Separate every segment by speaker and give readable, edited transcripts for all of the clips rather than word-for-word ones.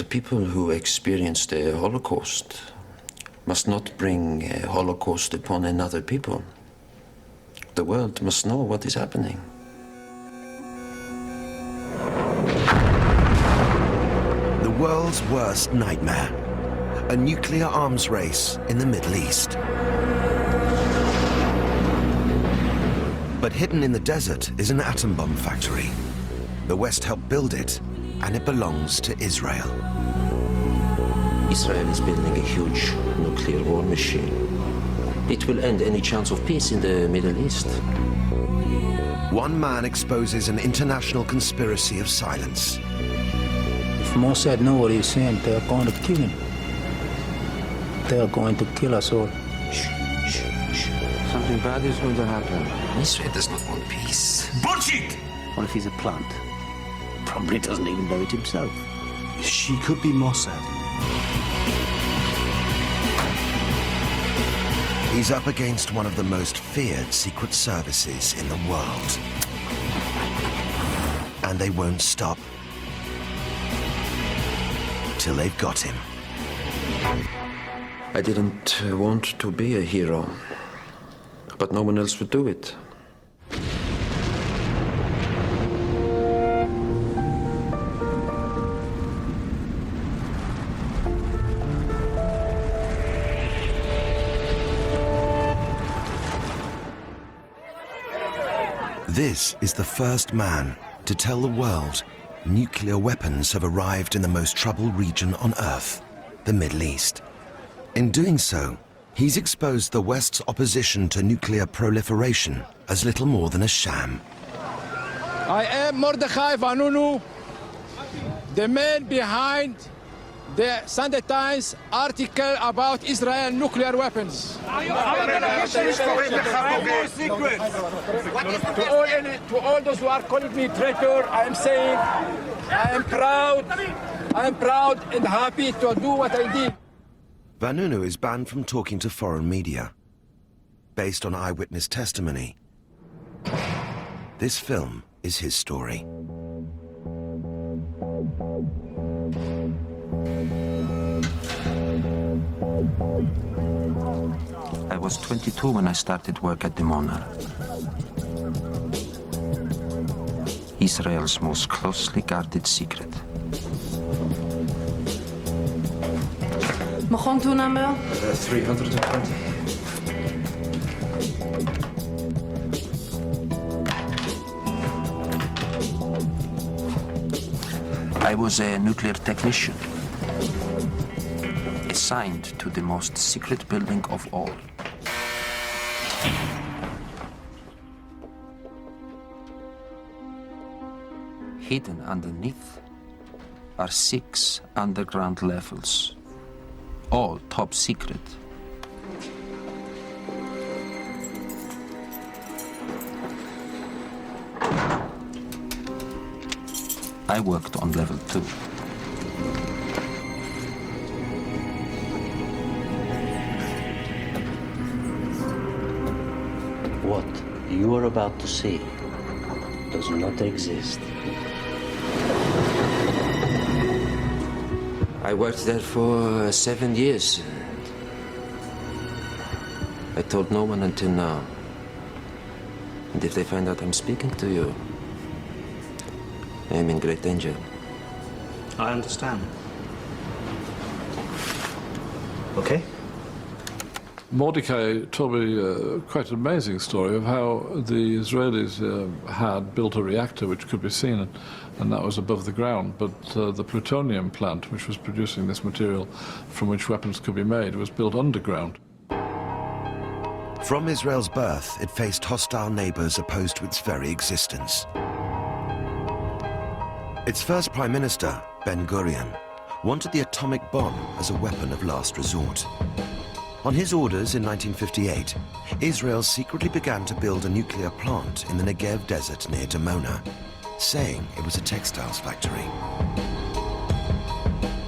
Speaker 1: people who experienced the Holocaust must not bring a Holocaust upon another people. The world must know what is happening.
Speaker 2: The world's worst nightmare. A nuclear arms race in the Middle East. But hidden in the desert is an atom bomb factory. The West helped build it, and it belongs to Israel.
Speaker 1: Israel is building a huge nuclear war machine. It will end any chance of peace in the Middle East.
Speaker 2: One man exposes an international conspiracy of silence.
Speaker 3: If Mossad know what he's saying, they're going to kill him. They're going to kill us all.
Speaker 1: Shh, shh, shh. Something bad is going to happen. Israel does not want peace.
Speaker 4: Bullshit!
Speaker 3: What if he's a plant? Probably doesn't even know it himself.
Speaker 4: She could be Mossad.
Speaker 2: He's up against one of the most feared secret services in the world. And they won't stop till they've got him.
Speaker 1: I didn't want to be a hero, but no one else would do it.
Speaker 2: This is the first man to tell the world nuclear weapons have arrived in the most troubled region on Earth, the Middle East. In doing so, he's exposed the West's opposition to nuclear proliferation as little more than a sham.
Speaker 5: I am Mordechai Vanunu, the man behind the Sunday Times article about Israel nuclear weapons. To all those who are calling me traitor, I am saying I am proud and happy to do what I did.
Speaker 2: Vanunu is banned from talking to foreign media. Based on eyewitness testimony, this film is his story.
Speaker 1: I was 22 when I started work at the Monar. Israel's most closely guarded secret.
Speaker 6: Mogontu number?
Speaker 1: 320. I was a nuclear technician, assigned to the most secret building of all. Hidden underneath are 6 underground levels, all top secret. I worked on level 2.
Speaker 3: What you are about to see does not exist.
Speaker 1: I worked there for 7 years. I told no one until now. And if they find out I'm speaking to you, I am in great danger.
Speaker 4: I understand. Okay?
Speaker 7: Mordechai told me quite an amazing story of how the Israelis had built a reactor which could be seen, and that was above the ground, but the plutonium plant, which was producing this material from which weapons could be made, was built underground.
Speaker 2: From Israel's birth, it faced hostile neighbors opposed to its very existence. Its first prime minister, Ben-Gurion, wanted the atomic bomb as a weapon of last resort. On his orders in 1958, Israel secretly began to build a nuclear plant in the Negev desert near Dimona, saying it was a textiles factory.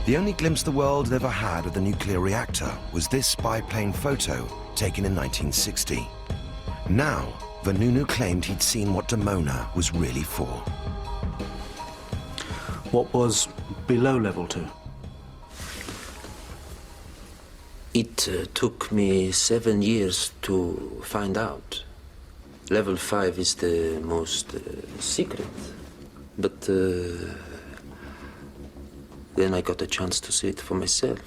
Speaker 2: The only glimpse the world had ever had of the nuclear reactor was this spy plane photo taken in 1960. Now, Vanunu claimed he'd seen what Dimona was really for.
Speaker 4: What was below level 2?
Speaker 1: It took me 7 years to find out. Level 5 is the most secret. But then I got a chance to see it for myself.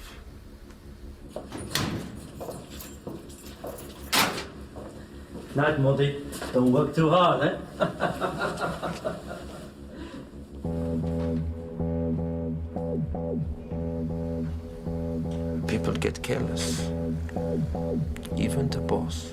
Speaker 6: Night, Morty. Don't work too hard, eh?
Speaker 1: People get careless. Even the boss.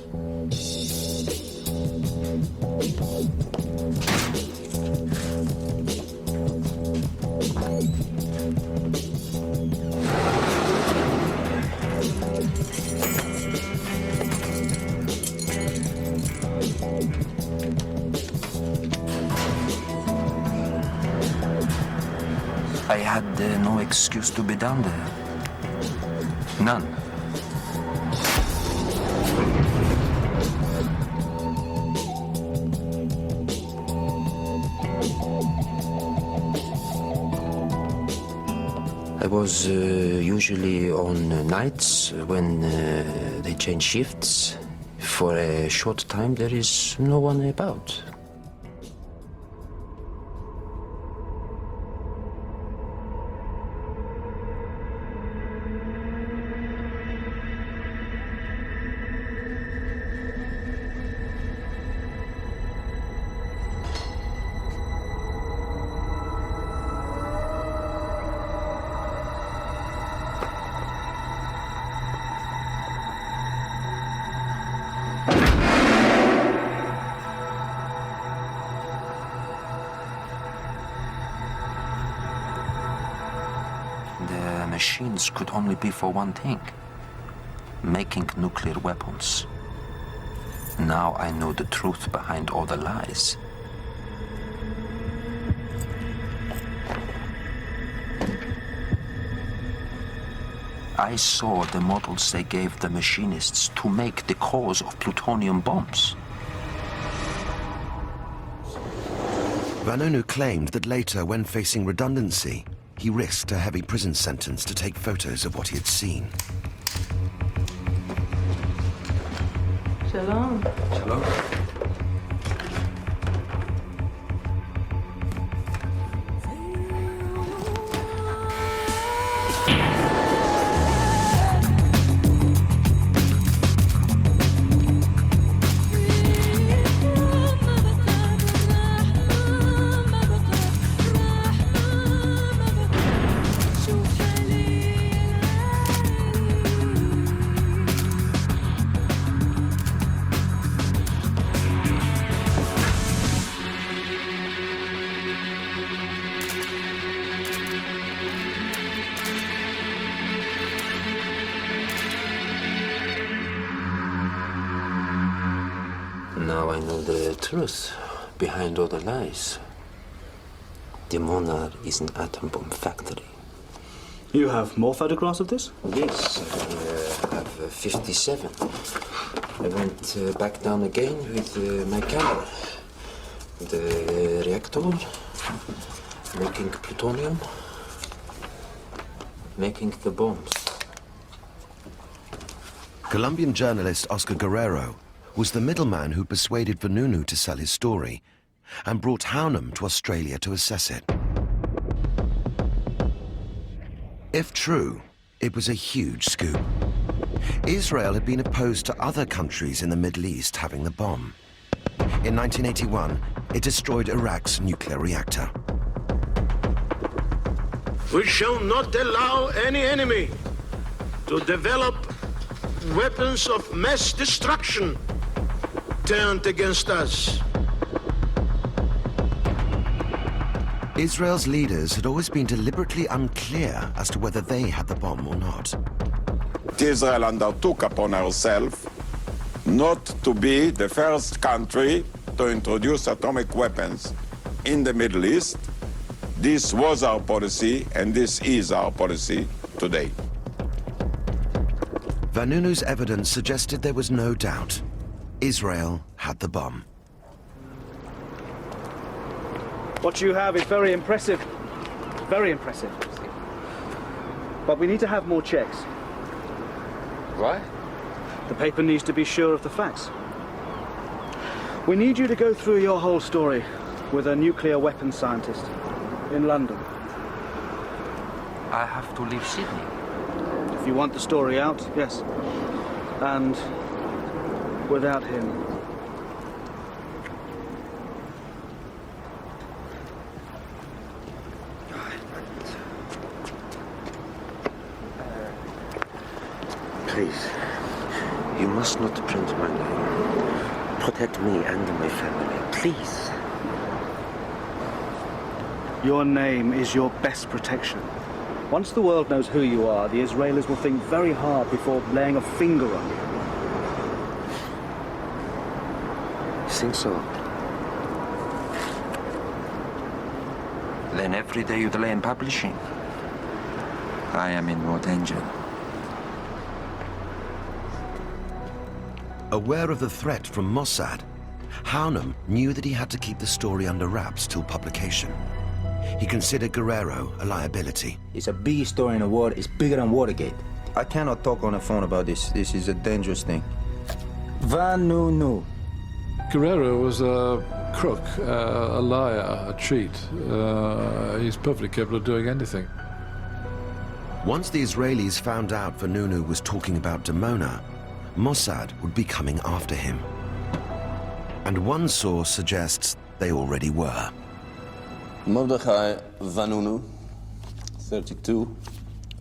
Speaker 1: I had no excuse to be down there. None. I was usually on nights when they change shifts. For a short time, there is no one about. The machines could only be for one thing: making nuclear weapons. Now I know the truth behind all the lies. I saw the models they gave the machinists to make the cause of plutonium bombs.
Speaker 2: Vanunu claimed that later, when facing redundancy, he risked a heavy prison sentence to take photos of what he had seen.
Speaker 8: Shalom.
Speaker 1: Shalom. Now I know the truth behind all the lies. The Monarch is an atom bomb factory.
Speaker 4: You have more photographs of this?
Speaker 1: Yes, I have 57. I went back down again with my camera. The reactor, making plutonium, making the bombs.
Speaker 2: Colombian journalist Oscar Guerrero was the middleman who persuaded Vanunu to sell his story and brought Hounham to Australia to assess it. If true, it was a huge scoop. Israel had been opposed to other countries in the Middle East having the bomb. In 1981, it destroyed Iraq's nuclear reactor.
Speaker 9: We shall not allow any enemy to develop weapons of mass destruction turned against us.
Speaker 2: Israel's leaders had always been deliberately unclear as to whether they had the bomb or not.
Speaker 10: Israel undertook upon herself not to be the first country to introduce atomic weapons in the Middle East. This was our policy, and this is our policy today.
Speaker 2: Vanunu's evidence suggested there was no doubt. Israel had the bomb.
Speaker 4: What you have is very impressive. Very impressive. But we need to have more checks.
Speaker 1: Why?
Speaker 4: The paper needs to be sure of the facts. We need you to go through your whole story with a nuclear weapons scientist in London.
Speaker 1: I have to leave Sydney.
Speaker 4: If you want the story out, yes. And without him.
Speaker 1: Please, you must not print my name. Protect me and my family, please.
Speaker 4: Your name is your best protection. Once the world knows who you are, the Israelis will think very hard before laying a finger on you.
Speaker 1: You think so? Then every day you delay in publishing, I am in more danger.
Speaker 2: Aware of the threat from Mossad, Vanunu knew that he had to keep the story under wraps till publication. He considered Guerrero a liability.
Speaker 3: It's a big story in the world. It's bigger than Watergate.
Speaker 8: I cannot talk on the phone about this. This is a dangerous thing.
Speaker 3: Vanunu.
Speaker 7: Guerrero was a crook, a liar, a cheat. He's perfectly capable of doing anything.
Speaker 2: Once the Israelis found out Vanunu was talking about Dimona, Mossad would be coming after him. And one source suggests they already were.
Speaker 11: Mordechai Vanunu, 32,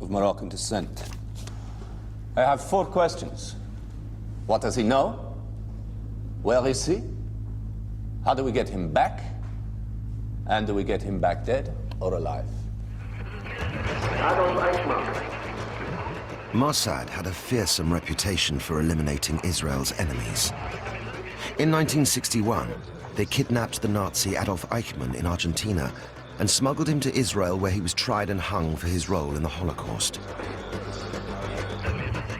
Speaker 11: of Moroccan descent. I have 4 questions. What does he know? Where is he? How do we get him back? And do we get him back dead or alive?
Speaker 2: Mossad had a fearsome reputation for eliminating Israel's enemies. In 1961, they kidnapped the Nazi Adolf Eichmann in Argentina and smuggled him to Israel, where he was tried and hung for his role in the Holocaust.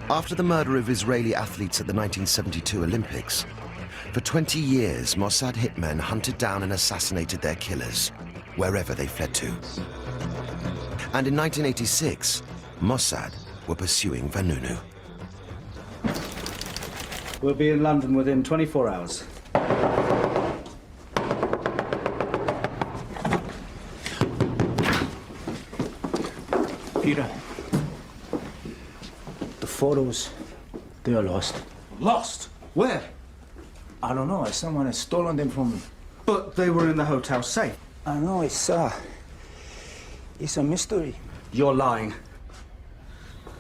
Speaker 2: After the murder of Israeli athletes at the 1972 Olympics, for 20 years, Mossad hitmen hunted down and assassinated their killers, wherever they fled to. And in 1986, Mossad were pursuing Vanunu.
Speaker 4: We'll be in London within 24 hours.
Speaker 3: Peter, the photos, they are lost.
Speaker 4: Lost? Where?
Speaker 3: I don't know. Someone has stolen them from me.
Speaker 4: But they were in the hotel safe.
Speaker 3: I know. It's a mystery.
Speaker 4: You're lying.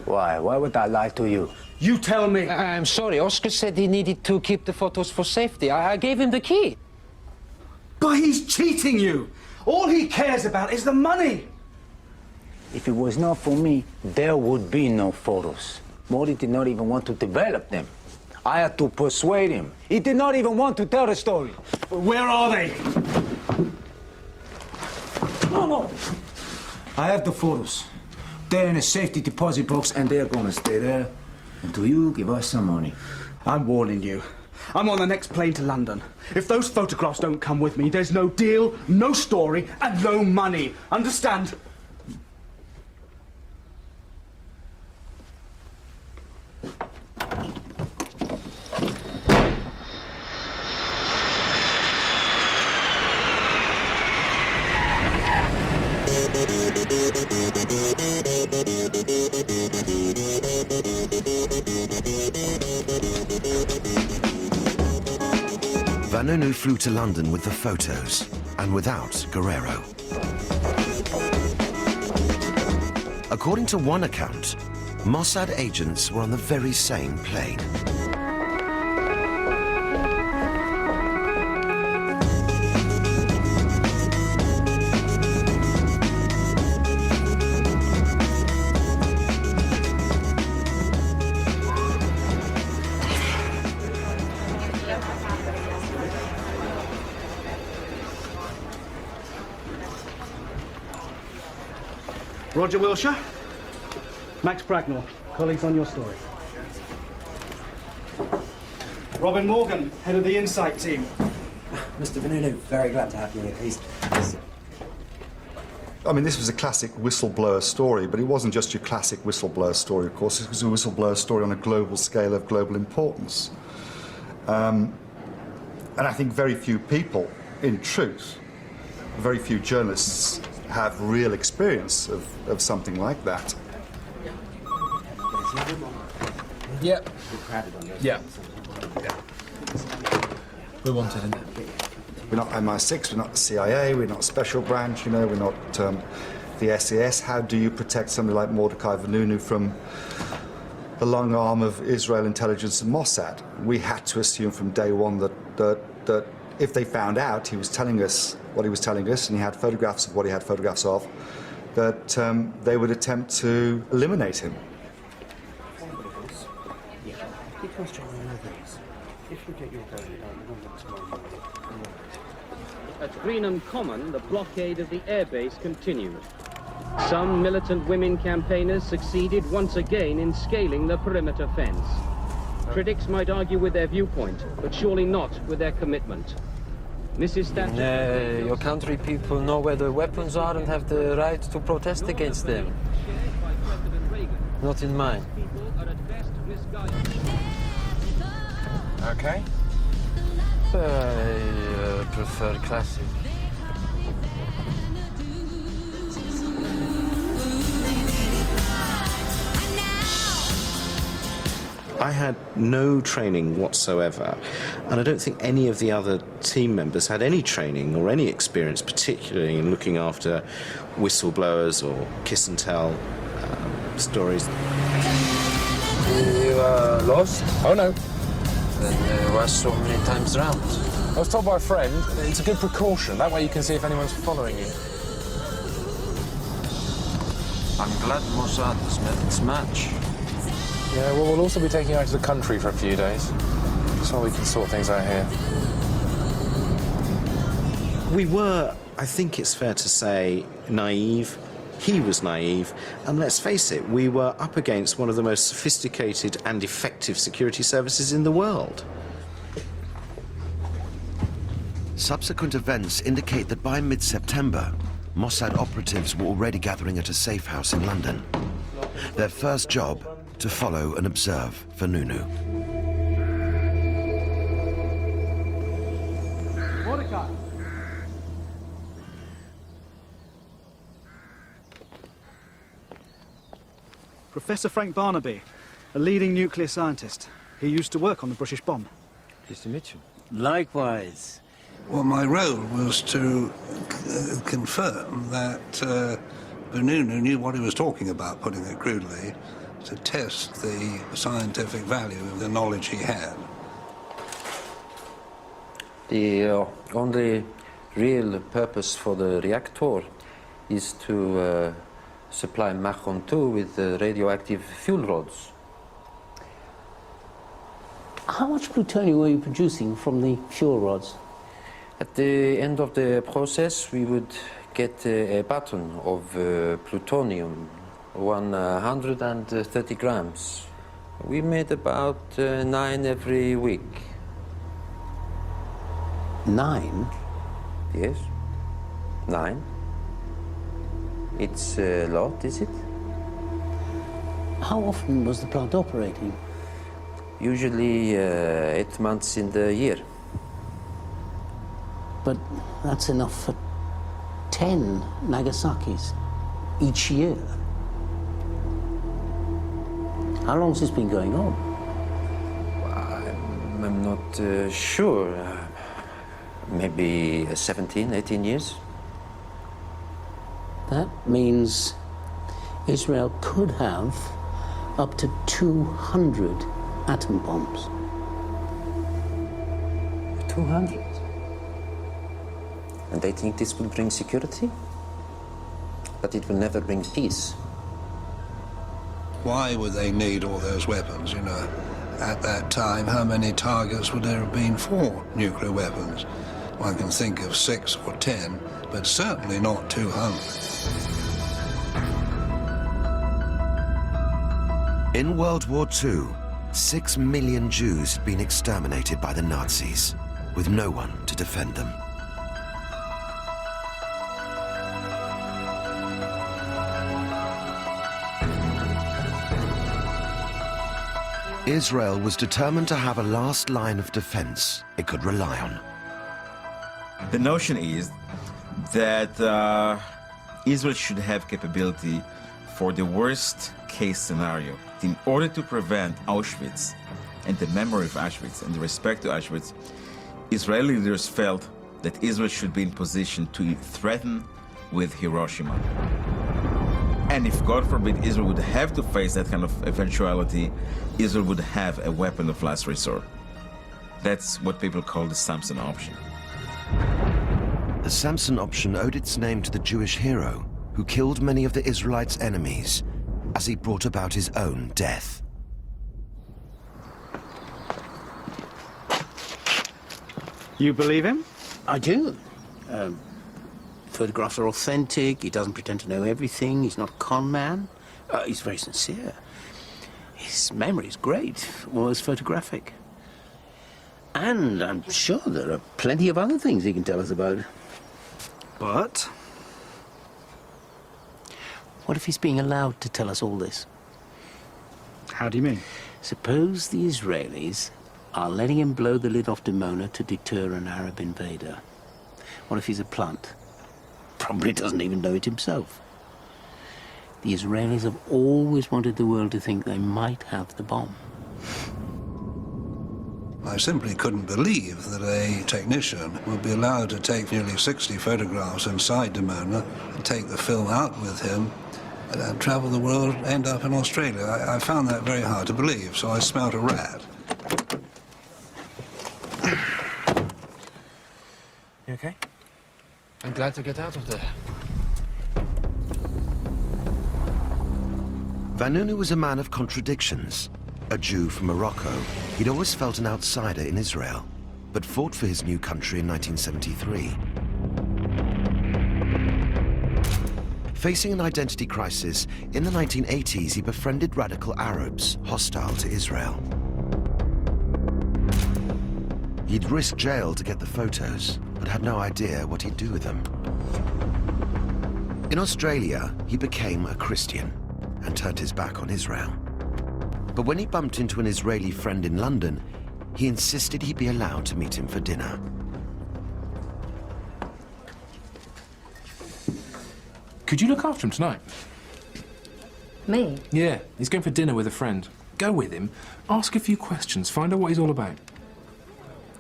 Speaker 3: Why? Why would I lie to you?
Speaker 4: You tell me.
Speaker 1: I'm sorry, Oscar said he needed to keep the photos for safety. I gave him the key.
Speaker 4: But he's cheating you. All he cares about is the money.
Speaker 3: If it was not for me, there would be no photos. Modi did not even want to develop them. I had to persuade him. He did not even want to tell the story.
Speaker 4: Where are they?
Speaker 3: No. I have the photos. They're in a safety deposit box, and they're gonna stay there until you give us some money.
Speaker 4: I'm warning you. I'm on the next plane to London. If those photographs don't come with me, there's no deal, no story, and no money. Understand?
Speaker 2: Vanunu flew to London with the photos and without Guerrero. According to one account, Mossad agents were on the very same plane.
Speaker 4: Roger Wilshire, Max Bracknell, colleagues on your story. Robin Morgan, head of the Insight team.
Speaker 12: Mr. Vanunu, very glad to have you here. Please. I mean, this was a classic whistleblower story, but it wasn't just your classic whistleblower story, of course. It was a whistleblower story on a global scale of global importance. And I think very few people, in truth, very few journalists have real experience of something like that.
Speaker 13: Yeah. Yeah. We're wanted, isn't it?
Speaker 12: We're not MI6, we're not the CIA, we're not Special Branch, you know, we're not the SAS. How do you protect somebody like Mordechai Vanunu from the long arm of Israel intelligence and Mossad? We had to assume from day one that if they found out he was telling us what he was telling us, and he had photographs of what he had photographs of, that they would attempt to eliminate him.
Speaker 14: At Greenham Common, the blockade of the airbase continued. Some militant women campaigners succeeded once again in scaling the perimeter fence. Critics might argue with their viewpoint, but surely not with their commitment. Mrs. Thatcher...
Speaker 1: your country people know where the weapons are and have the right to protest against them. Not in mine.
Speaker 13: Okay.
Speaker 1: I prefer classic.
Speaker 15: I had no training whatsoever, and I don't think any of the other team members had any training or any experience, particularly in looking after whistleblowers or kiss and tell stories.
Speaker 1: You are lost?
Speaker 13: Oh no.
Speaker 1: Then there was so many times round.
Speaker 13: I was told by a friend, it's a good precaution. That way you can see if anyone's following you.
Speaker 1: I'm glad Mossad has met its match.
Speaker 13: Yeah, well, we'll also be taking you out to the country for a few days, so we can sort things out here.
Speaker 15: We were, I think it's fair to say, naive. He was naive, and let's face it, we were up against one of the most sophisticated and effective security services in the world.
Speaker 2: Subsequent events indicate that by mid-September, Mossad operatives were already gathering at a safe house in London. Their first job, to follow and observe Vanunu.
Speaker 4: Mordechai. Professor Frank Barnaby, a leading nuclear scientist. He used to work on the British bomb.
Speaker 1: Pleased to meet you.
Speaker 16: Likewise. Well, my role was to confirm that Vanunu knew what he was talking about, putting it crudely, to test the scientific value of the knowledge he had.
Speaker 1: The only real purpose for the reactor is to supply Machon 2 with radioactive fuel rods.
Speaker 17: How much plutonium were you producing from the fuel rods?
Speaker 1: At the end of the process, we would get a baton of plutonium, 130 grams. We made about 9 every week.
Speaker 17: 9?
Speaker 1: Yes, 9. It's a lot, is it?
Speaker 17: How often was the plant operating?
Speaker 1: Usually 8 months in the year.
Speaker 17: But that's enough for 10 Nagasaki's each year. How long has this been going on?
Speaker 1: I'm not sure. Maybe 17, 18 years.
Speaker 17: That means Israel could have up to 200 atom bombs.
Speaker 1: 200? And they think this will bring security? But it will never bring peace.
Speaker 16: Why would they need all those weapons, you know? At that time, how many targets would there have been for nuclear weapons? One can think of 6 or 10, but certainly not 200.
Speaker 2: In World War II, 6 million Jews had been exterminated by the Nazis, with no one to defend them. Israel was determined to have a last line of defense it could rely on.
Speaker 18: The notion is that Israel should have capability for the worst case scenario. In order to prevent Auschwitz and the memory of Auschwitz and the respect to Auschwitz, Israeli leaders felt that Israel should be in position to threaten with Hiroshima. And if, God forbid, Israel would have to face that kind of eventuality, Israel would have a weapon of last resort. That's what people call the Samson option.
Speaker 2: The Samson option owed its name to the Jewish hero who killed many of the Israelites' enemies as he brought about his own death.
Speaker 4: You believe him?
Speaker 17: I do. Photographs are authentic, he doesn't pretend to know everything, he's not a con man. He's very sincere. His memory is great, almost photographic. And I'm sure there are plenty of other things he can tell us about.
Speaker 4: But?
Speaker 17: What if he's being allowed to tell us all this?
Speaker 4: How do you mean?
Speaker 17: Suppose the Israelis are letting him blow the lid off Dimona to deter an Arab invader. What if he's a plant? Probably doesn't even know it himself. The Israelis have always wanted the world to think they might have the bomb.
Speaker 16: I simply couldn't believe that a technician would be allowed to take nearly 60 photographs inside Dimona and take the film out with him and travel the world and end up in Australia. I found that very hard to believe, so I smelt a rat.
Speaker 13: You okay? I'm glad to get out of there.
Speaker 2: Vanunu was a man of contradictions. A Jew from Morocco, he'd always felt an outsider in Israel, but fought for his new country in 1973. Facing an identity crisis, in the 1980s he befriended radical Arabs hostile to Israel. He'd risk jail to get the photos, but had no idea what he'd do with them. In Australia, he became a Christian and turned his back on Israel. But when he bumped into an Israeli friend in London, he insisted he'd be allowed to meet him for dinner.
Speaker 13: Could you look after him tonight?
Speaker 19: Me?
Speaker 13: Yeah, he's going for dinner with a friend. Go with him, ask a few questions, find out what he's all about.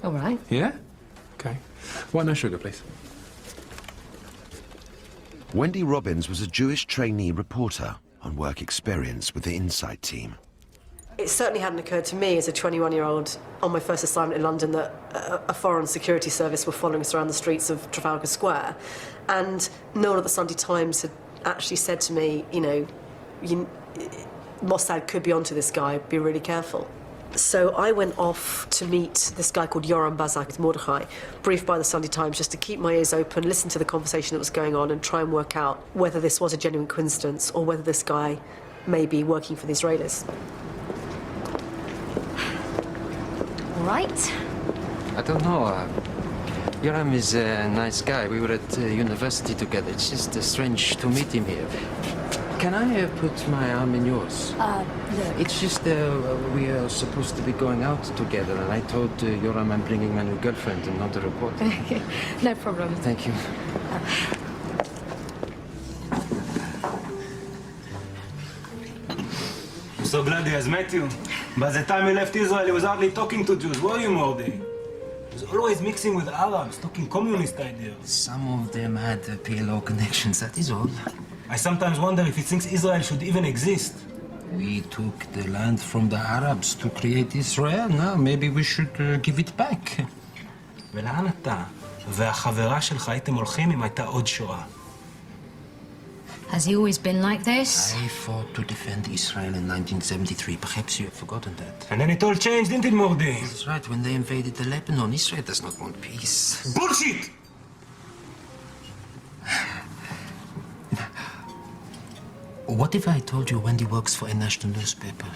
Speaker 19: All right.
Speaker 13: Yeah? Okay. Why no sugar, please?
Speaker 2: Wendy Robbins was a Jewish trainee reporter on work experience with the Insight team.
Speaker 20: It certainly hadn't occurred to me as a 21-year-old on my first assignment in London that a foreign security service were following us around the streets of Trafalgar Square. And no one at the Sunday Times had actually said to me, you know, Mossad could be onto this guy, be really careful. So I went off to meet this guy called Yoram Bazak with Mordechai, briefed by the Sunday Times, just to keep my ears open, listen to the conversation that was going on and try and work out whether this was a genuine coincidence or whether this guy may be working for the Israelis.
Speaker 19: All right.
Speaker 1: I don't know. Yoram is a nice guy. We were at university together. It's just strange to meet him here. Can I put my arm in yours?
Speaker 19: Look.
Speaker 1: It's just we are supposed to be going out together, and I told Yoram I'm bringing my new girlfriend and not a reporter.
Speaker 19: No problem.
Speaker 1: Thank you.
Speaker 21: I'm so glad he has met you. By the time he left Israel, he was hardly talking to Jews, were you, Mordi? He was always mixing with Arabs, talking communist ideas.
Speaker 1: Some of them had PLO connections, that is all.
Speaker 21: I sometimes wonder if he thinks Israel should even exist.
Speaker 1: We took the land from the Arabs to create Israel. Now maybe we should give it back.
Speaker 21: ולאן אתה והחברה שלך הייתם הולכים אם הייתה עוד שואה?
Speaker 19: Has he always been like this?
Speaker 1: I fought to defend Israel in 1973. Perhaps you have forgotten that.
Speaker 21: And then it all changed, didn't it, Mordi?
Speaker 1: That's right. When they invaded the Lebanon, Israel does not want peace.
Speaker 21: Bullshit!
Speaker 1: What if I told you Wendy works for a national newspaper,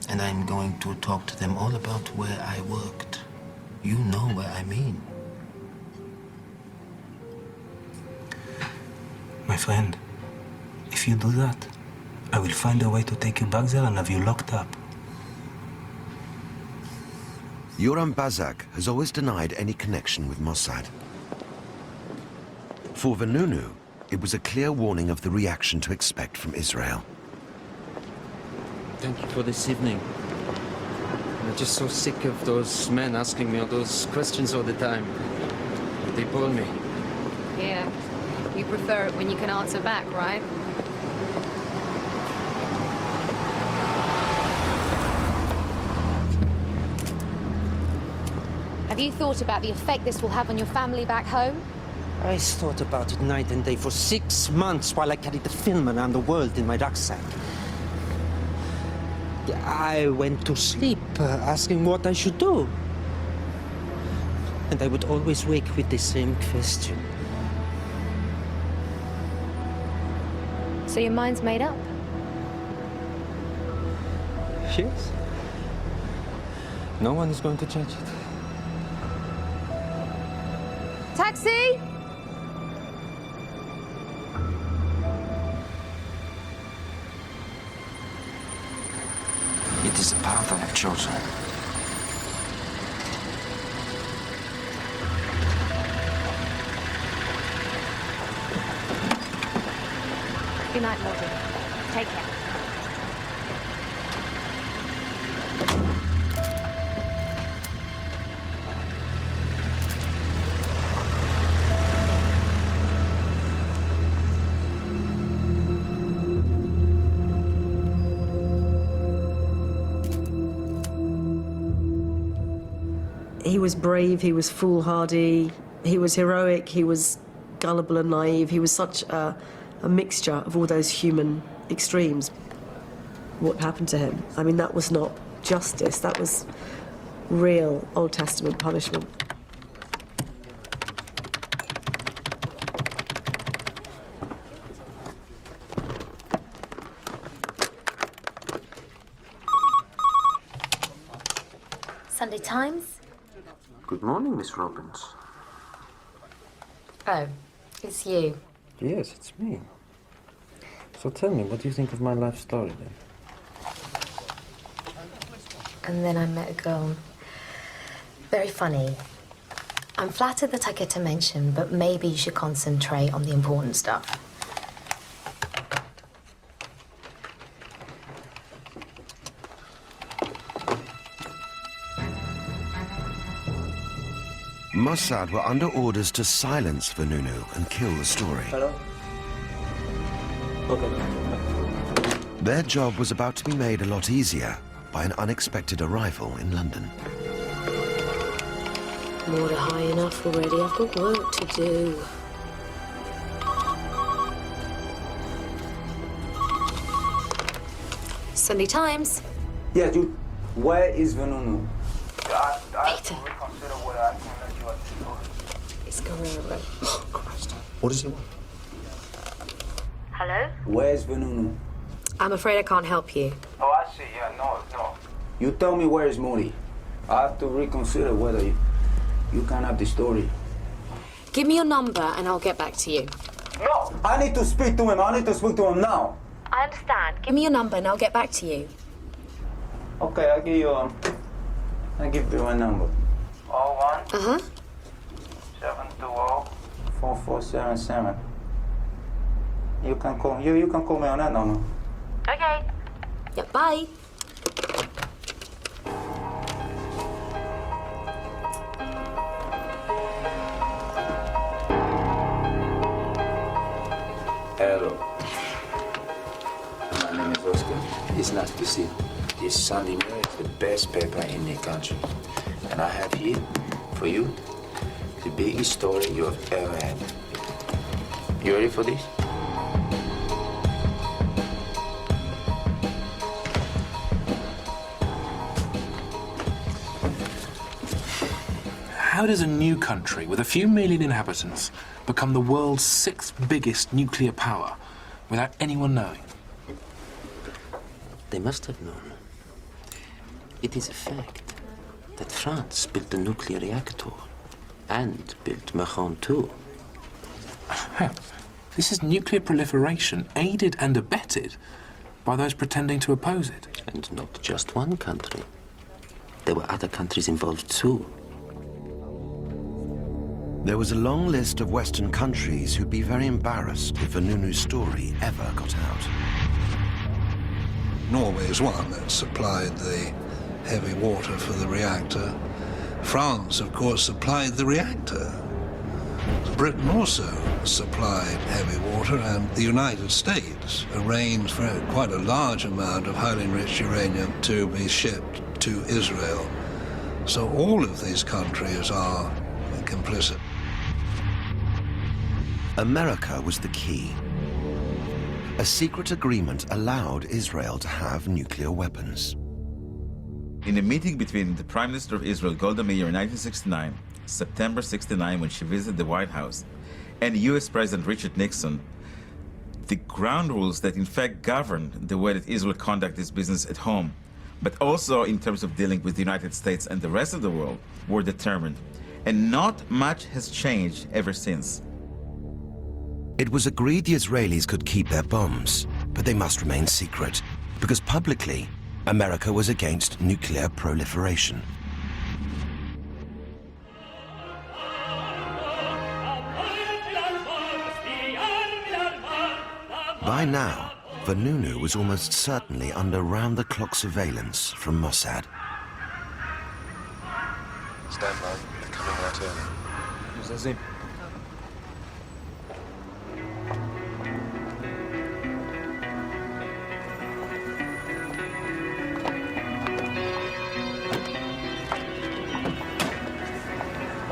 Speaker 1: and I'm going to talk to them all about where I worked? You know what I mean.
Speaker 21: My friend, if you do that, I will find a way to take you back there and have you locked up.
Speaker 2: Yoram Bazak has always denied any connection with Mossad. For Vanunu, it was a clear warning of the reaction to expect from Israel.
Speaker 1: Thank you for this evening. I'm just so sick of those men asking me all those questions all the time. They bore me.
Speaker 5: Yeah. You prefer it when you can answer back, right? Have you thought about the effect this will have on your family back home?
Speaker 1: I thought about it night and day for 6 months while I carried the film around the world in my rucksack. I went to sleep asking what I should do. And I would always wake with the same question.
Speaker 5: So your mind's made up?
Speaker 1: Yes. No one is going to change it.
Speaker 5: Taxi!
Speaker 1: It is the path I have chosen.
Speaker 5: Good night, Morty. Take care.
Speaker 20: He was brave, he was foolhardy, he was heroic, he was gullible and naive. He was such a mixture of all those human extremes. What happened to him? I mean, that was not justice, that was real Old Testament punishment.
Speaker 19: Sunday Times?
Speaker 1: Good morning, Miss Robbins.
Speaker 19: Oh, it's you.
Speaker 1: Yes, it's me. So tell me, what do you think of my life story then?
Speaker 19: And then I met a girl. Very funny. I'm flattered that I get to mention, but maybe you should concentrate on the important stuff.
Speaker 2: Mossad were under orders to silence Vanunu and kill the story.
Speaker 6: Hello? Okay.
Speaker 2: Their job was about to be made a lot easier by an unexpected arrival in London.
Speaker 20: Mordechai, enough already. I've got work to do.
Speaker 19: Sunday Times.
Speaker 3: Yeah, dude. Where is Vanunu?
Speaker 19: Peter. It's Guerrero. Oh, Christ.
Speaker 3: What does he want?
Speaker 19: Hello?
Speaker 3: Where's Vanunu?
Speaker 19: I'm afraid I can't help you.
Speaker 3: Oh, I see. Yeah, no. You tell me where is Mori. I have to reconsider whether you can have the story.
Speaker 19: Give me your number and I'll get back to you.
Speaker 3: No! I need to speak to him. I need to speak to him now.
Speaker 19: I understand. Give me your number and I'll get back to you.
Speaker 3: Okay, I'll give you my number. 01
Speaker 19: Uh-huh.
Speaker 3: 720 4477. You can call me on that number.
Speaker 19: Okay. Yeah, bye.
Speaker 3: Hello. My name is Oscar. It's nice to see you. This Sunday Mirror is the best paper in the country. And I have here, for you, the biggest story you have ever had. You ready for this?
Speaker 13: How does a new country with a few million inhabitants become the world's 6th biggest nuclear power without anyone knowing?
Speaker 1: They must have known. It is a fact that France built a nuclear reactor and built Mahon too.
Speaker 13: This is nuclear proliferation aided and abetted by those pretending to oppose it.
Speaker 1: And not just one country.
Speaker 17: there were other countries involved too.
Speaker 2: There was a long list of Western countries who'd be very embarrassed if Vanunu's story ever got out.
Speaker 16: Norway is one that supplied the heavy water for the reactor. France, of course, supplied the reactor. Britain also supplied heavy water, and the United States arranged for quite a large amount of highly enriched uranium to be shipped to Israel. So all of these countries are complicit.
Speaker 2: America was the key. A secret agreement allowed Israel to have nuclear weapons.
Speaker 18: In a meeting between the Prime Minister of Israel, Golda Meir, in 1969, September 69, when she visited the White House, and US President Richard Nixon, the ground rules that in fact govern the way that Israel conducts its business at home, but also in terms of dealing with the United States and the rest of the world, were determined. And not much has changed ever since.
Speaker 2: It was agreed the Israelis could keep their bombs, but they must remain secret, because publicly, America was against nuclear proliferation. By now, Vanunu was almost certainly under round-the-clock surveillance from Mossad.
Speaker 9: Stand by. They're coming right early. Who's that, Zim?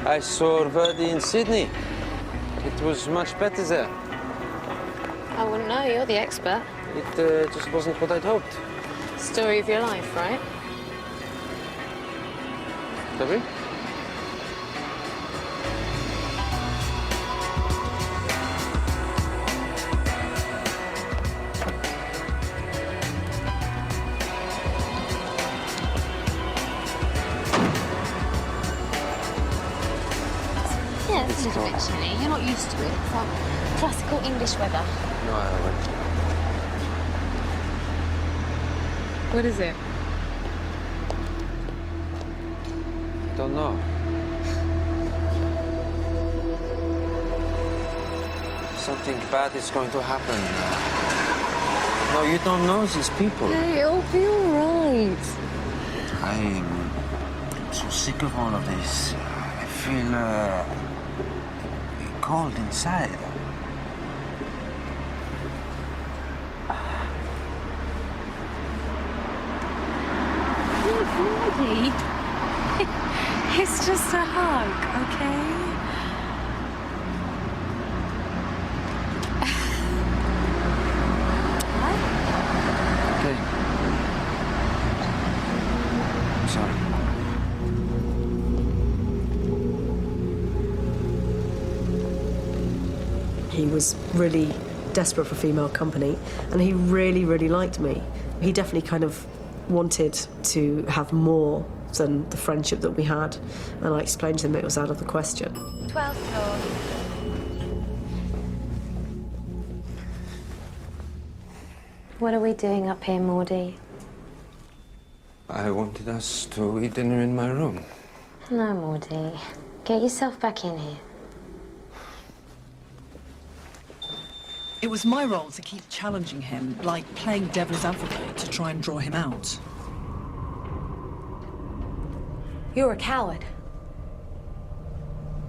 Speaker 1: I saw Verdi in Sydney. It was much better there.
Speaker 5: I wouldn't know, you're the expert.
Speaker 1: It just wasn't what I'd hoped.
Speaker 5: Story of your life, right?
Speaker 1: Sorry?
Speaker 5: Yeah, it's a little bit chilly. You're not used to it. It's like classical English weather.
Speaker 1: No, I haven't.
Speaker 5: What is it?
Speaker 1: I don't know. Something bad is going to happen. No, you don't know these people.
Speaker 5: Hey, it'll be all right.
Speaker 1: I'm so sick of all of this. I feel cold inside.
Speaker 5: Bloody. It's just a hug, okay?
Speaker 1: Okay. I'm sorry.
Speaker 20: He was really desperate for female company, and he really, really liked me. He definitely kind of wanted to have more than the friendship that we had, and I explained to him that it was out of the question.
Speaker 19: 12th floor. What are we doing up here, Mordy?
Speaker 1: I wanted us to eat dinner in my room.
Speaker 19: No, Mordy. Get yourself back in here.
Speaker 22: It was my role to keep challenging him, like playing devil's advocate to try and draw him out.
Speaker 19: You're a coward.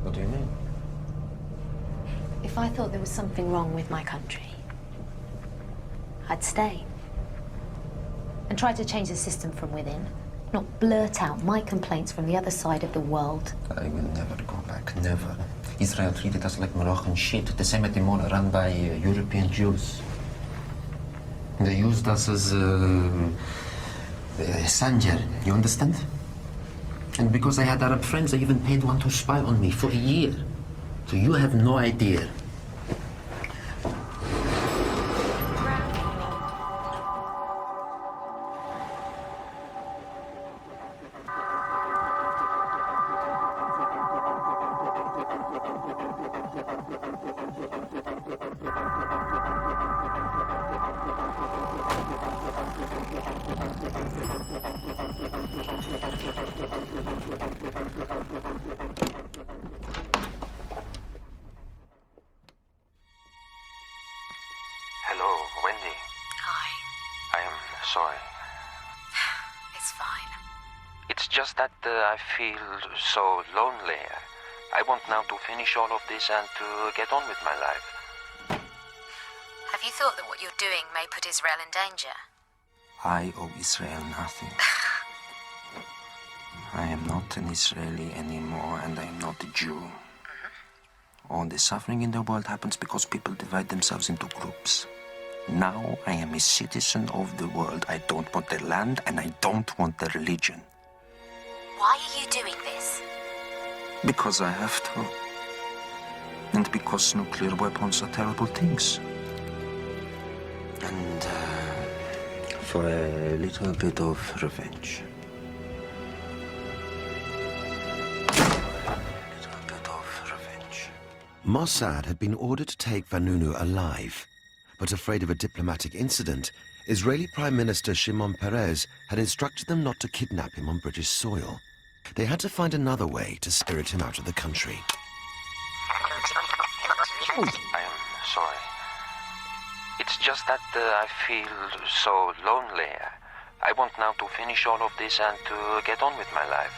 Speaker 1: What do you mean?
Speaker 19: If I thought there was something wrong with my country, I'd stay. And try to change the system from within, not blurt out my complaints from the other side of the world.
Speaker 1: I will never go back, never. Israel treated us like Moroccan shit, the same at the mall run by European Jews. They used us as Sanger, you understand? And because I had Arab friends, I even paid one to spy on me for a year. So you have no idea. I am sorry.
Speaker 19: It's fine.
Speaker 1: It's just that I feel so lonely. I want now to finish all of this and to get on with my life.
Speaker 19: Have you thought that what you're doing may put Israel in danger?
Speaker 3: I owe Israel nothing. I am not an Israeli anymore, and I am not a Jew. All the suffering in the world happens because people divide themselves into groups. Now I am a citizen of the world. I don't want the land, and I don't want the religion.
Speaker 19: Why are you doing this?
Speaker 3: Because I have to. And because nuclear weapons are terrible things. And for a little bit of revenge.
Speaker 2: Mossad had been ordered to take Vanunu alive, but afraid of a diplomatic incident, Israeli Prime Minister Shimon Peres had instructed them not to kidnap him on British soil. They had to find another way to spirit him out of the country.
Speaker 1: I am sorry. It's just that I feel so lonely. I want now to finish all of this and to get on with my life.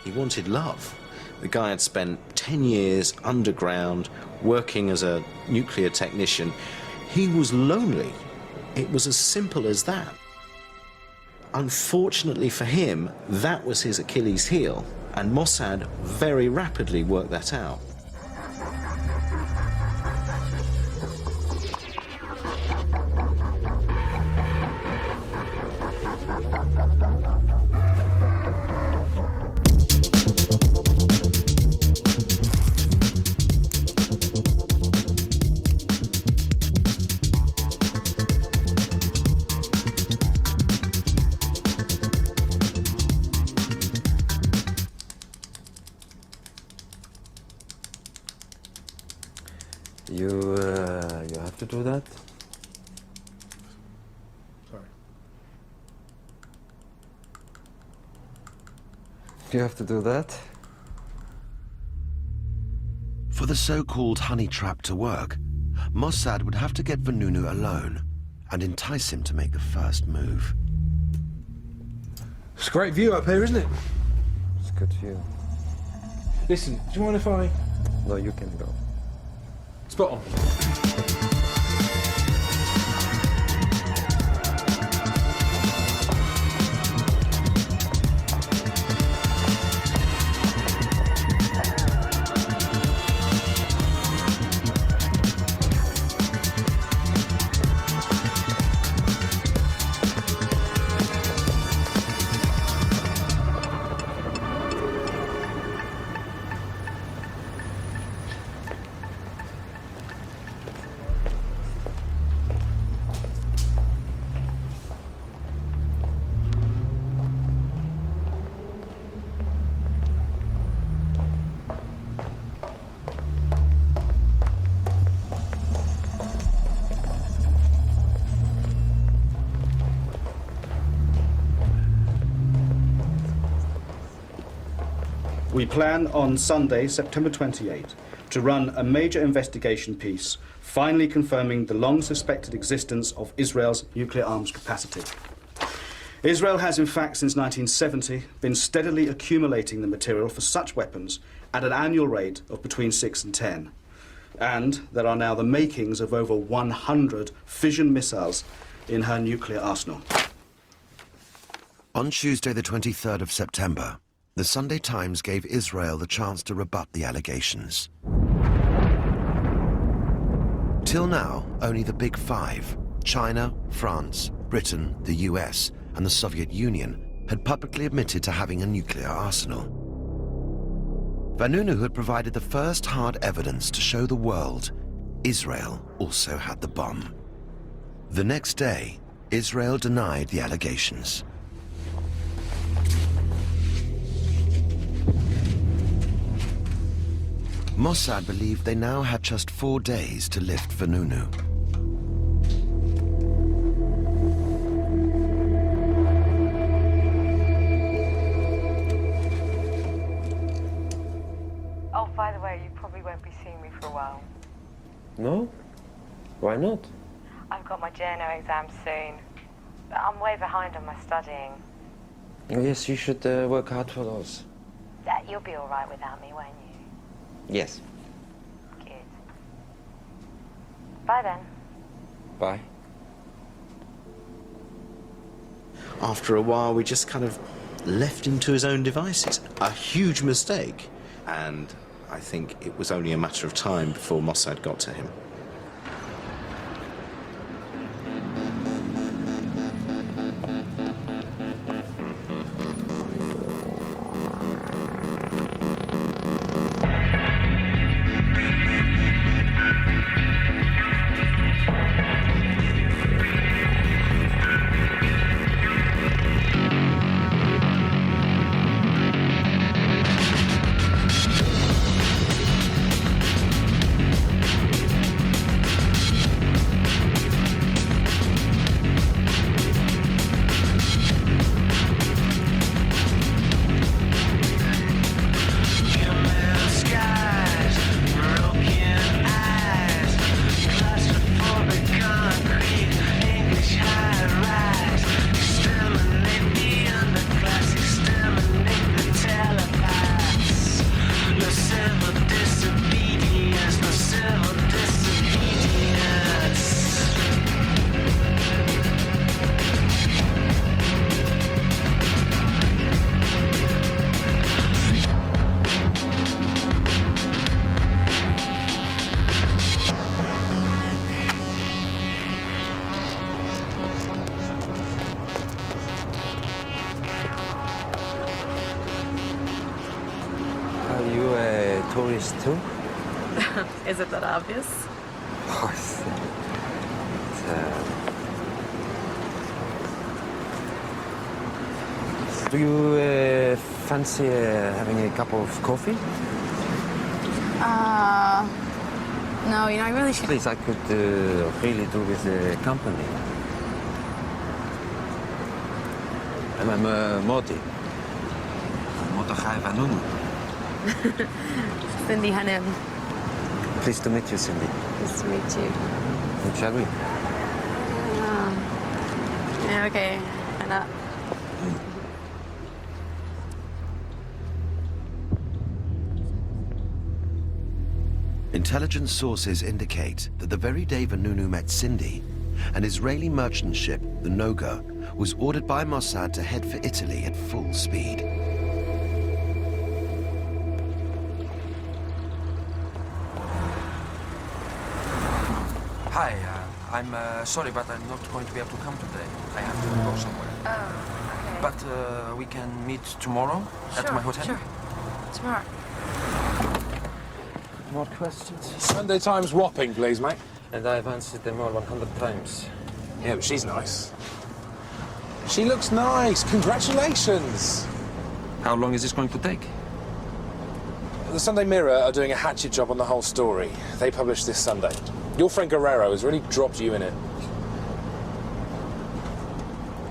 Speaker 15: He wanted love. The guy had spent 10 years underground working as a nuclear technician. He was lonely. It was as simple as that. Unfortunately for him, that was his Achilles heel, and Mossad very rapidly worked that out.
Speaker 1: You have to do that?
Speaker 4: Sorry.
Speaker 1: You have to do that?
Speaker 2: For the so-called honey trap to work, Mossad would have to get Vanunu alone and entice him to make the first move.
Speaker 13: It's a great view up here, isn't it?
Speaker 1: It's a good view.
Speaker 13: Listen, do you mind if I...
Speaker 1: No, you can go.
Speaker 13: Spot on.
Speaker 4: We plan on Sunday, September 28, to run a major investigation piece, finally confirming the long-suspected existence of Israel's nuclear arms capacity. Israel has, in fact, since 1970, been steadily accumulating the material for such weapons at an annual rate of between 6 and 10. And there are now the makings of over 100 fission missiles in her nuclear arsenal.
Speaker 2: On Tuesday, the 23rd of September, the Sunday Times gave Israel the chance to rebut the allegations. Till now, only the Big Five, China, France, Britain, the US, and the Soviet Union, had publicly admitted to having a nuclear arsenal. Vanunu had provided the first hard evidence to show the world Israel also had the bomb. The next day, Israel denied the allegations. Mossad believed they now had just 4 days to lift Vanunu.
Speaker 8: Oh, by the way, you probably won't be seeing me for a while.
Speaker 1: No? Why not?
Speaker 8: I've got my journo exam soon. But I'm way behind on my studying.
Speaker 1: Oh, yes, you should work hard for those.
Speaker 8: You'll be all right without me, won't you?
Speaker 1: Yes.
Speaker 8: Good. Bye then.
Speaker 1: Bye.
Speaker 15: After a while, we just kind of left him to his own devices. A huge mistake. And I think it was only a matter of time before Mossad got to him.
Speaker 1: Tourist too?
Speaker 20: Is it that obvious?
Speaker 1: Oh, do you fancy having a cup of coffee?
Speaker 5: No, you know, I really should...
Speaker 1: Please, I could really do with the company. I'm Mordechai Vanunu.
Speaker 5: Cindy Hanem.
Speaker 1: Pleased to meet you, Cindy.
Speaker 5: Nice to meet you.
Speaker 1: Shall we?
Speaker 5: Yeah, okay. Why not?
Speaker 2: Intelligence sources indicate that the very day Vanunu met Cindy, an Israeli merchant ship, the Noga, was ordered by Mossad to head for Italy at full speed.
Speaker 1: Hi, I'm sorry, but I'm not going to be able to come today. I have to go somewhere.
Speaker 5: Oh, okay.
Speaker 1: But we can meet tomorrow at my hotel?
Speaker 5: Sure. Tomorrow.
Speaker 1: More questions?
Speaker 13: Sunday Times whopping, please, mate.
Speaker 1: And I've answered them all 100 times.
Speaker 13: Yeah, but she's nice. She looks nice. Congratulations.
Speaker 1: How long is this going to take?
Speaker 13: The Sunday Mirror are doing a hatchet job on the whole story. They published this Sunday. Your friend Guerrero has really dropped you in it.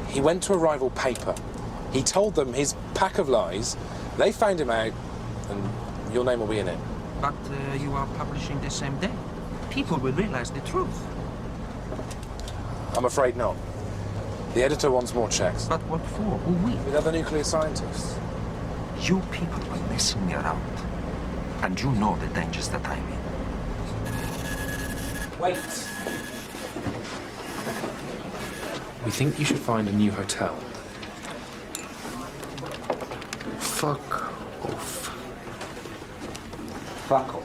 Speaker 13: He went to a rival paper. He told them his pack of lies. They found him out, and your name will be in it.
Speaker 1: But you are publishing the same day. People will realize the truth.
Speaker 13: I'm afraid not. The editor wants more checks.
Speaker 1: But what for? Who we?
Speaker 13: With other nuclear scientists.
Speaker 1: You people will messing me around. And you know the dangers that I'm in.
Speaker 13: Wait. We think you should find a new hotel.
Speaker 1: Fuck off.
Speaker 13: Fuck off.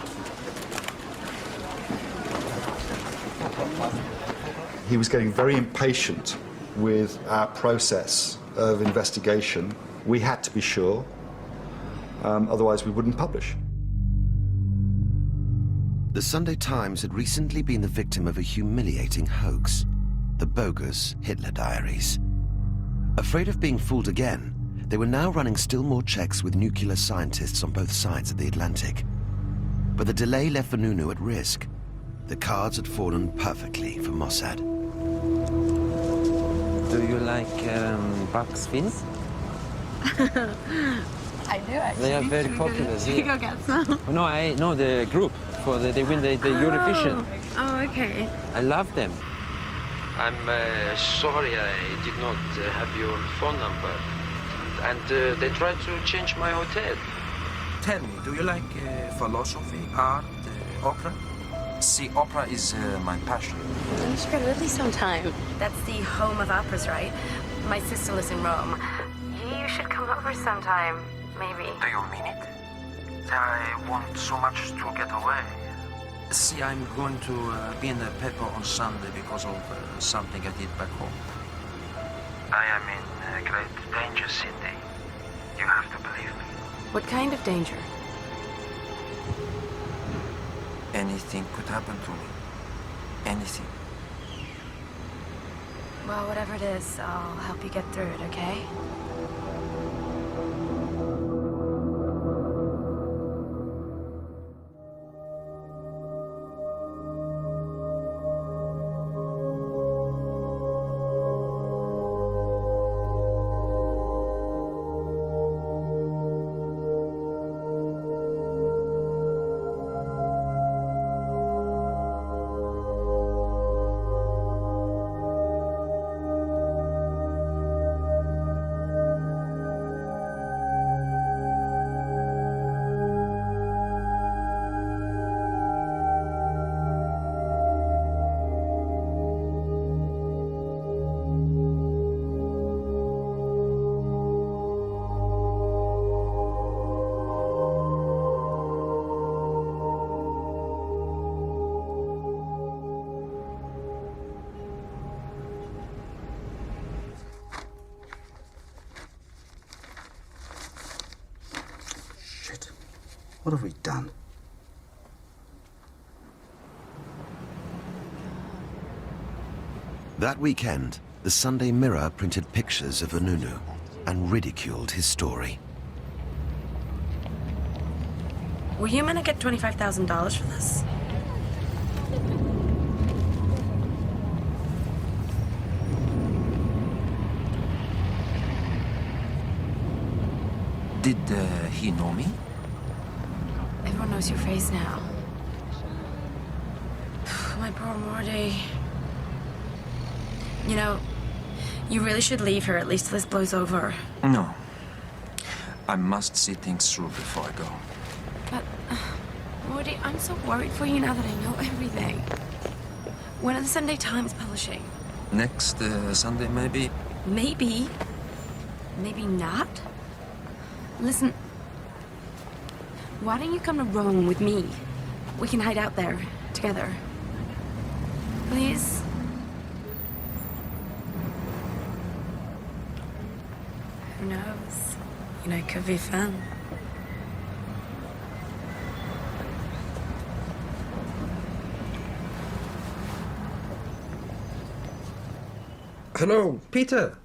Speaker 12: He was getting very impatient with our process of investigation. We had to be sure, otherwise we wouldn't publish.
Speaker 2: The Sunday Times had recently been the victim of a humiliating hoax, the bogus Hitler Diaries. Afraid of being fooled again, they were now running still more checks with nuclear scientists on both sides of the Atlantic. But the delay left Vanunu at risk. The cards had fallen perfectly for Mossad.
Speaker 1: Do you like Bugs fins?
Speaker 5: I do, actually.
Speaker 1: They are very popular
Speaker 5: Should we
Speaker 1: here.
Speaker 5: go get some?
Speaker 1: No, the group. They win the Eurovision.
Speaker 5: Oh, okay.
Speaker 1: I love them. I'm sorry I did not have your phone number. And they tried to change my hotel.
Speaker 3: Tell me, do you like philosophy, art, opera? See, opera is my passion.
Speaker 5: You should go to Italy sometime.
Speaker 8: That's the home of operas, right? My sister lives in Rome. You should come over sometime, maybe.
Speaker 3: Do you mean it? I want so much to get away. See, I'm going to be in the paper on Sunday because of something I did back home. I am in a great danger, Cindy. You have to believe me.
Speaker 8: What kind of danger?
Speaker 3: Anything could happen to me. Anything.
Speaker 8: Well, whatever it is, I'll help you get through it, okay?
Speaker 4: What have we done?
Speaker 2: That weekend, the Sunday Mirror printed pictures of Vanunu and ridiculed his story.
Speaker 8: Were you meant to get $25,000 for this?
Speaker 3: Did he know me?
Speaker 8: Everyone knows your face now. My poor Morty. You know, you really should leave her, at least till this blows over.
Speaker 3: No. I must see things through before I go.
Speaker 8: But, Morty, I'm so worried for you now that I know everything. When are the Sunday Times publishing?
Speaker 3: Next Sunday, maybe?
Speaker 8: Maybe. Maybe not. Listen, why don't you come to Rome with me? We can hide out there, together. Please? Who knows? You know, it could be fun.
Speaker 1: Hello, Peter.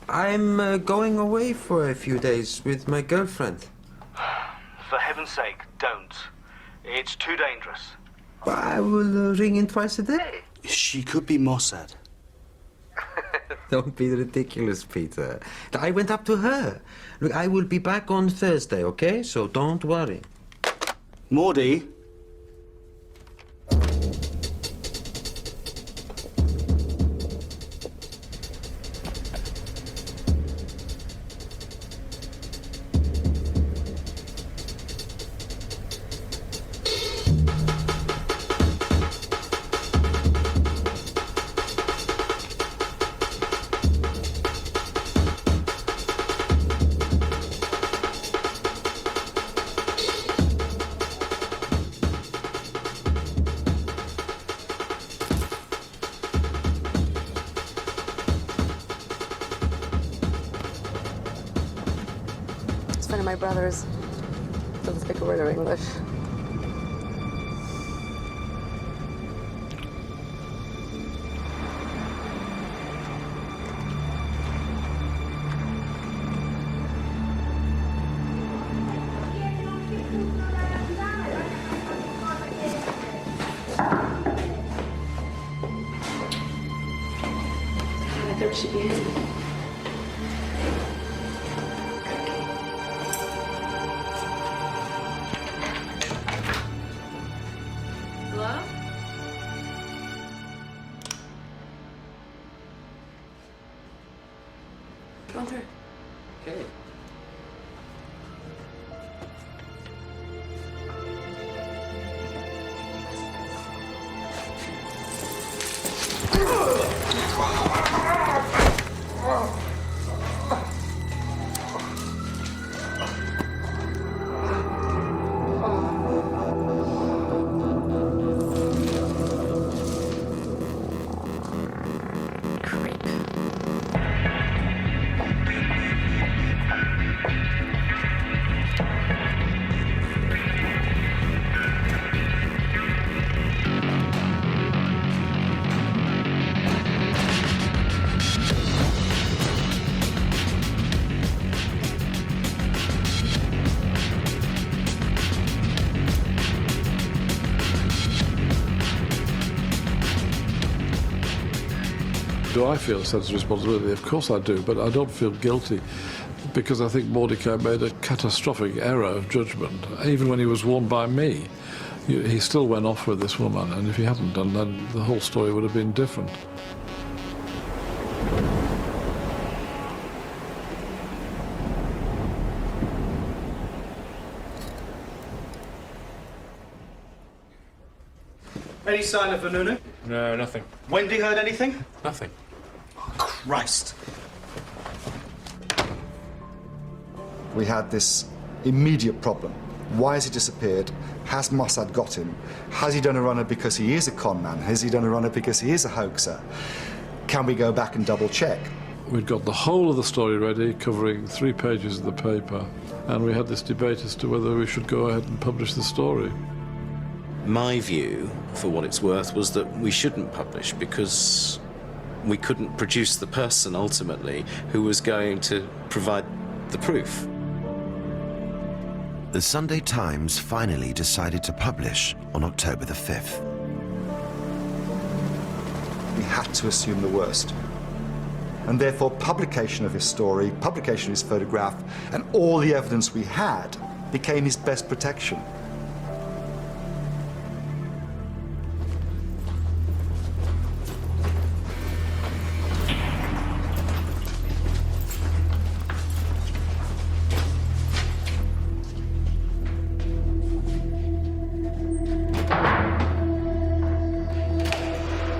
Speaker 1: I'm going away for a few days with my girlfriend.
Speaker 7: For heaven's sake, don't. It's too dangerous.
Speaker 1: I will ring in twice a day.
Speaker 4: She could be Mossad.
Speaker 1: Don't be ridiculous, Peter. I went up to her. Look, I will be back on Thursday, okay? So don't worry.
Speaker 4: Mordy?
Speaker 8: It's one of my brothers. Doesn't speak a word of English. I thought she'd be in. Hello? Go on through.
Speaker 1: Okay.
Speaker 10: Do I feel a sense of responsibility? Of course I do, but I don't feel guilty because I think Mordechai made a catastrophic error of judgment. Even when he was warned by me, he still went off with this woman, and if he hadn't done that, the whole story would have been different.
Speaker 4: Any sign of Vanunu?
Speaker 13: No, nothing.
Speaker 4: Wendy heard anything?
Speaker 13: Nothing.
Speaker 4: Christ.
Speaker 12: We had this immediate problem. Why has he disappeared? Has Mossad got him? Has he done a runner because he is a con man? Has he done a runner because he is a hoaxer? Can we go back and double check?
Speaker 10: We'd got the whole of the story ready, covering 3 pages of the paper, and we had this debate as to whether we should go ahead and publish the story.
Speaker 15: My view, for what it's worth, was that we shouldn't publish because we couldn't produce the person, ultimately, who was going to provide the proof.
Speaker 2: The Sunday Times finally decided to publish on October the 5th.
Speaker 12: We had to assume the worst. And therefore, publication of his story, publication of his photograph, and all the evidence we had became his best protection.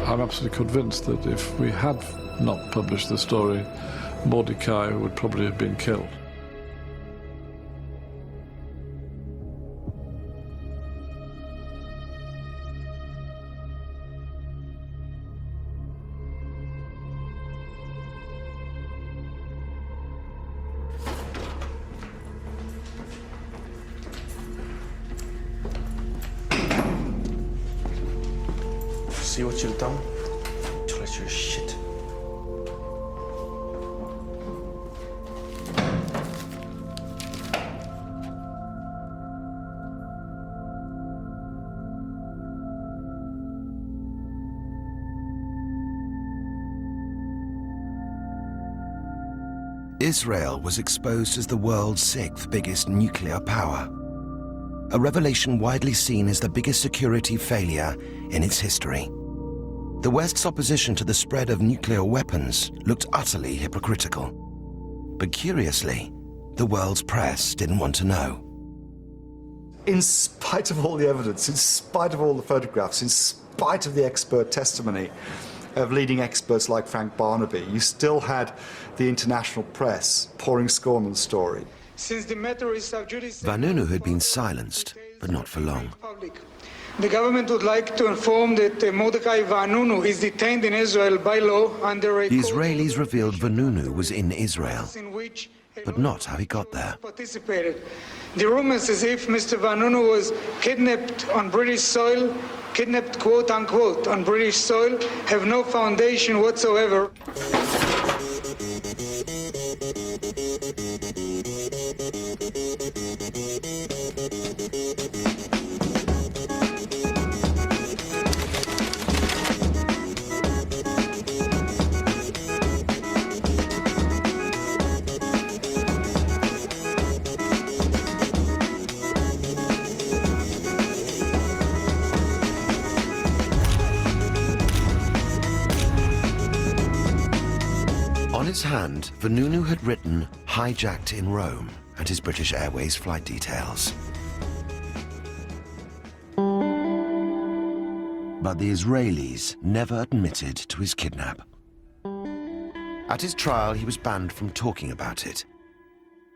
Speaker 10: I'm absolutely convinced that if we had not published the story, Mordechai would probably have been killed.
Speaker 11: See what you've done? Treacherous shit.
Speaker 2: Israel was exposed as the world's 6th biggest nuclear power. A revelation widely seen as the biggest security failure in its history. The West's opposition to the spread of nuclear weapons looked utterly hypocritical. But curiously, the world's press didn't want to know.
Speaker 12: In spite of all the evidence, in spite of all the photographs, in spite of the expert testimony of leading experts like Frank Barnaby, you still had the international press pouring scorn on the story.
Speaker 23: Since the matter is sub judice,
Speaker 2: Vanunu had been silenced, but not for long.
Speaker 23: the government would like to inform that Mordechai Vanunu is detained in Israel by law under a
Speaker 2: The Israelis revealed Vanunu was in Israel, but not how he got there.
Speaker 23: participated. The rumors as if Mr. Vanunu was kidnapped on British soil, kidnapped quote unquote on British soil, have no foundation whatsoever.
Speaker 2: On On his hand, Vanunu had written "hijacked in Rome" and his British Airways flight details. But the Israelis never admitted to his kidnap. At his trial, he was banned from talking about it.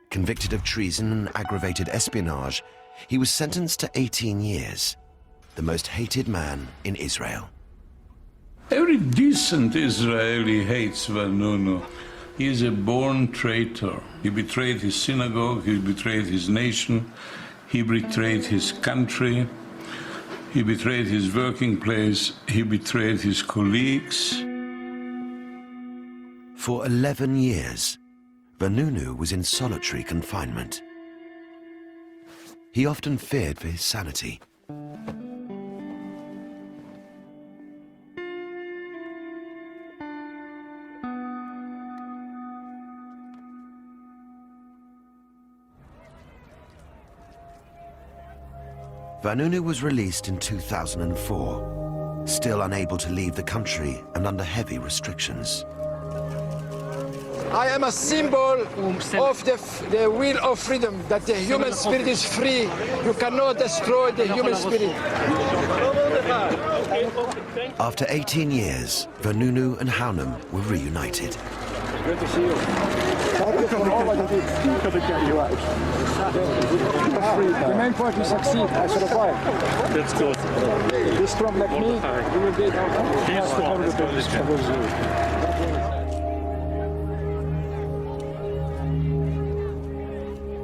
Speaker 2: Convicted of treason and aggravated espionage, he was sentenced to 18 years, the most hated man in Israel.
Speaker 6: Every decent Israeli hates Vanunu. He is a born traitor. He betrayed his synagogue, he betrayed his nation, he betrayed his country, he betrayed his working place, he betrayed his colleagues.
Speaker 2: For 11 years, Vanunu was in solitary confinement. He often feared for his sanity. Vanunu was released in 2004, still unable to leave the country and under heavy restrictions.
Speaker 14: I am a symbol of the will of freedom, that the human spirit is free. You cannot destroy the human spirit.
Speaker 2: After 18 years, Vanunu and Hanum were reunited.
Speaker 14: Good to see you. The main point is succeed. I survive.
Speaker 21: That's good.
Speaker 14: Be strong like me. You will be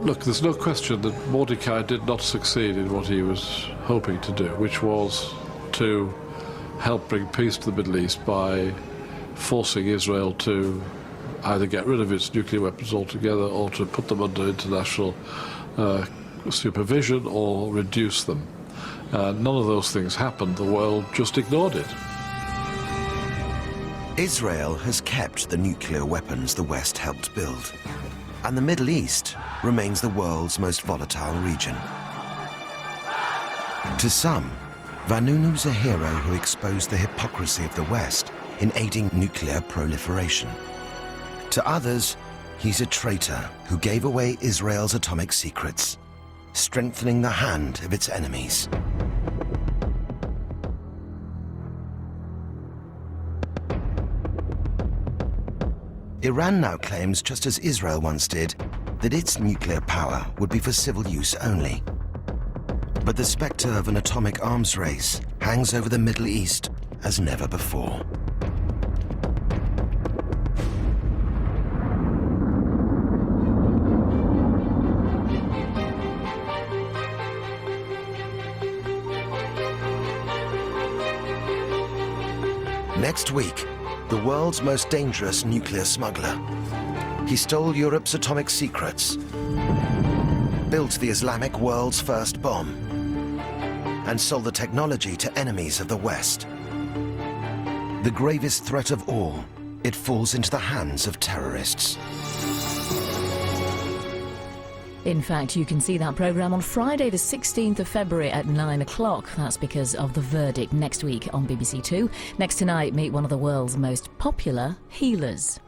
Speaker 10: Look, there's no question that Mordechai did not succeed in what he was hoping to do, which was to help bring peace to the Middle East by forcing Israel to either get rid of its nuclear weapons altogether or to put them under international supervision or reduce them. None of those things happened. The world just ignored it.
Speaker 2: Israel has kept the nuclear weapons the West helped build, and the Middle East remains the world's most volatile region. To some, Vanunu's a hero who exposed the hypocrisy of the West in aiding nuclear proliferation. To others, he's a traitor who gave away Israel's atomic secrets, strengthening the hand of its enemies. Iran now claims, just as Israel once did, that its nuclear power would be for civil use only. But the specter of an atomic arms race hangs over the Middle East as never before. Next week, the world's most dangerous nuclear smuggler. He stole Europe's atomic secrets, built the Islamic world's first bomb, and sold the technology to enemies of the West. The gravest threat of all, it falls into the hands of terrorists.
Speaker 24: In fact, you can see that programme on Friday the 16th of February at 9 o'clock. That's because of the verdict next week on BBC Two. Next tonight, meet one of the world's most popular healers.